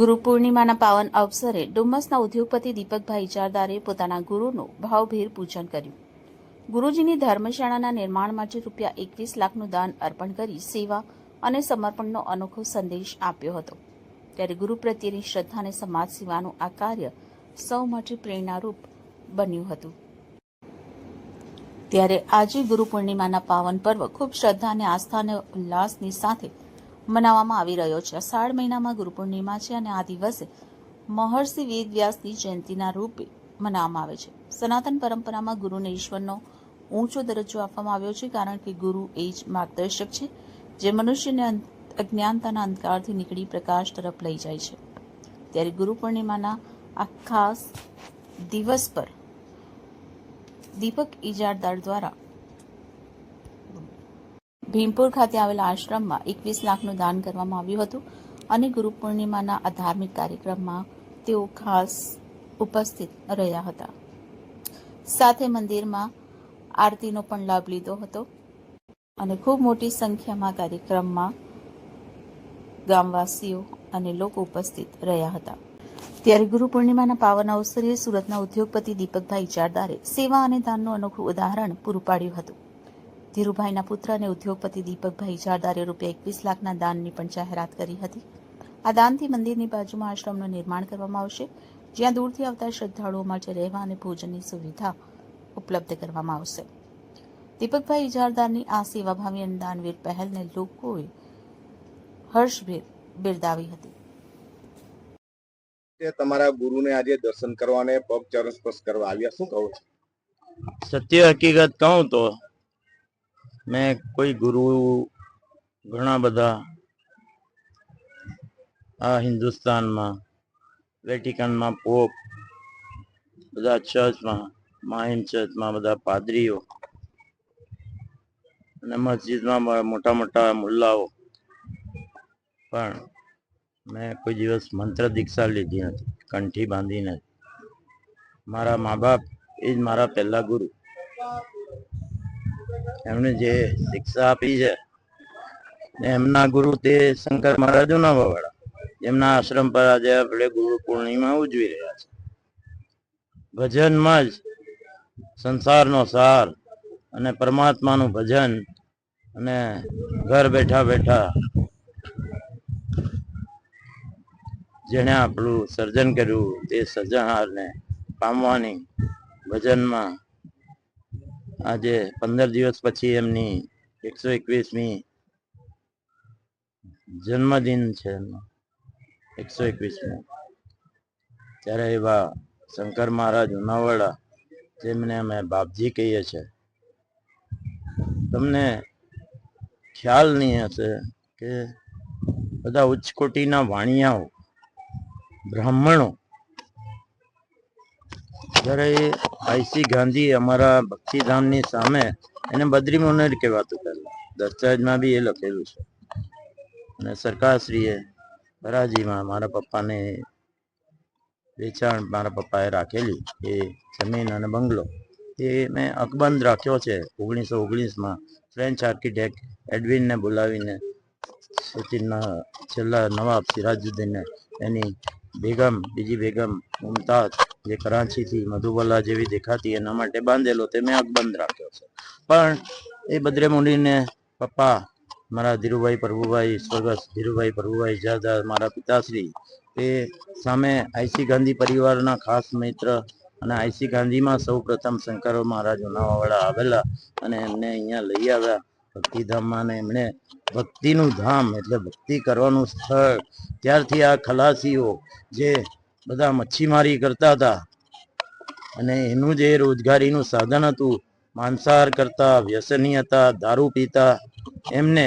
ગુરુ પૂર્ણિમાના પાવન અવસરે ડુમ્મસના ઉદ્યોગપતિ દીપકભાઈ ઇજારદારે પોતાના ગુરુનું ભાવભેર પૂજન કર્યું. ગુરુજીની ધર્મશાળાના નિર્માણ માટે ₹21 લાખનું દાન અર્પણ કરી સેવા અને સમર્પણનો અનોખો સંદેશ આપ્યો હતો. ત્યારે ગુરુ પ્રત્યેની શ્રદ્ધા અને સમાજ સેવાનું આ કાર્ય સૌ માટે પ્રેરણારૂપ બન્યું હતું. ત્યારે આજે ગુરુ પૂર્ણિમાના પાવન પર્વ ખૂબ શ્રદ્ધા અને આસ્થા અને ઉલ્લાસની સાથે મનાવવામાં આવી રહ્યો છે. અષાઢ મહિનામાં ગુરુ પૂર્ણિમા છે અને આ દિવસે મહર્ષિ વેદવ્યાસની જયંતિના રૂપે મનાવવામાં આવે છે. સનાતન પરંપરામાં ગુરુને ઈશ્વરનો ઊંચો દરજ્જો આપવામાં આવ્યો છે, કારણ કે ગુરુ એ જ માર્ગદર્શક છે જે મનુષ્યને અજ્ઞાનતાના અંધકારથી નીકળી પ્રકાશ તરફ લઈ જાય છે. ત્યારે ગુરુ પૂર્ણિમાના આ ખાસ દિવસ પર દીપક ઇજારદાર દ્વારા ભીમપુર ખાતે આવેલા આશ્રમમાં 21 લાખનું દાન કરવામાં આવ્યું હતું અને ગુરુ પૂર્ણિમાના આ ધાર્મિક કાર્યક્રમમાં તેઓ ખાસ ઉપસ્થિત રહ્યા હતા. સાથે મંદિરમાં આરતીનો પણ લાભ લીધો હતો અને ખૂબ મોટી સંખ્યામાં કાર્યક્રમમાં ગામવાસીઓ અને લોકો ઉપસ્થિત રહ્યા હતા. ત્યારે ગુરુ પૂર્ણિમાના પાવન અવસરે સુરતના ઉદ્યોગપતિ દીપકભાઈ ઇજારદારે સેવા અને દાનનું અનોખું ઉદાહરણ પૂરું પાડ્યું હતું. ધીરુભાઈના પુત્ર અને ઉદ્યોગપતિ દીપકભાઈ ઇજારદારે ₹21 લાખના દાનની પણ જાહેરાત કરી હતી. આ દાનથી મંદિરની બાજુમાં આશ્રમનું નિર્માણ કરવામાં આવશે, જ્યાં દૂરથી આવતા શ્રદ્ધાળુઓ માટે રહેવા અને ભોજનની સુવિધા ઉપલબ્ધ કરવામાં આવશે. દીપકભાઈ ઇજારદારની આ સેવાભાવી અને દાનવીર પહેલને લોકોએ હર્ષભેર બિરદાવી હતી. તમારા ગુરુને આજે દર્શન કરવા અને પગ ચરણ સ્પર્શ કરવા આવ્યા, શું કહો છો? સત્ય હકીકત કહું તો મેં કોઈ ગુરુ ઘણા બધા આ હિન્દુસ્તાનમાં વેટિકનમાં પોપ, બધા ચર્ચમાં, માઇન ચર્ચમાં બધા પાદરીઓ અને મસ્જિદમાં મોટા મોટા મુલ્લાઓ, પણ મેં કોઈ દિવસ મંત્ર દીક્ષા લીધી નથી, કંઠી બાંધી નથી. મારા મા બાપ એ જ મારા પહેલા ગુરુ. એમણે જે શિક્ષા આપી છે, એમના ગુરુ તે શંકર મહારાજ જુનાવાડા, એમના આશ્રમ પર આજે આપણે ગુરુ પૂર્ણિમા ઉજવી રહ્યા છે. ભજનમાં જ સંસારનો સાર અને પરમાત્માનું ભજન અને ઘર બેઠા બેઠા જેણે આપણું સર્જન કર્યું તે સર્જનહારને પામવાની ભજનમાં આજે 15 દિવસ પછી એમની 121મી જન્મદિન છે એમનો 121મી. ત્યારે એવા શંકર મહારાજ ઉનાવાડા, જેમને અમે બાપજી કહીએ છીએ, તમને ખ્યાલ નહીં હશે કે બધા ઉચ્ચ કોટીના વાણિયાઓ, બ્રાહ્મણો, જ્યારે આઈસી ગાંધી અમારા ભક્તિધામની સામે, એને બદ્રી મુનેર કહેવાતું પહેલા, દસ્તાવેજમાં બી એ લખેલું છે. અને સરકારશ્રીએ હરાજીમાં મારા પપ્પાને વેચાણ, મારા પપ્પાએ રાખેલી એ જમીન અને બંગલો એ મેં અકબંધ રાખ્યો છે. 1919માં ફ્રેન્ચ આર્કિટેક્ટ એડવિનને બોલાવીને સચિનના છેલ્લા નવાબ સિરાજુદ્દીનને એની બેગમ, બીજી બેગમ મુમતાઝ, જે કરાંચીથી મધુબલા જેવી દેખાતી, એના માટે બાંધેલો, તે મેં અકબંધ રાખ્યો છે. પણ એ બદ્રે મુનિને પપ્પા મારા ધીરુભાઈ પ્રભુભાઈ, સ્વર્ગસ્થ ધીરુભાઈ પ્રભુભાઈ ઇજારદાર, મારા પિતાશ્રી, તે સામે આઈસી ગાંધી પરિવારના ખાસ મિત્ર અને આઈસી ગાંધીમાં સૌ પ્રથમ શંકર મહારાજ ઉનાવાડા આવેલા અને એમને અહીંયા લઈ આવ્યા ભક્તિધામમાં. અને એમણે ભક્તિનું ધામ એટલે ભક્તિ કરવાનું સ્થળ. ત્યારથી આ ખલાસીઓ જે બધા મચ્છીમારી કરતા હતા અને એનું જે રોજગારીનું સાધન હતું, માંસાહાર કરતા, વ્યસની હતા, દારૂ પીતા, એમને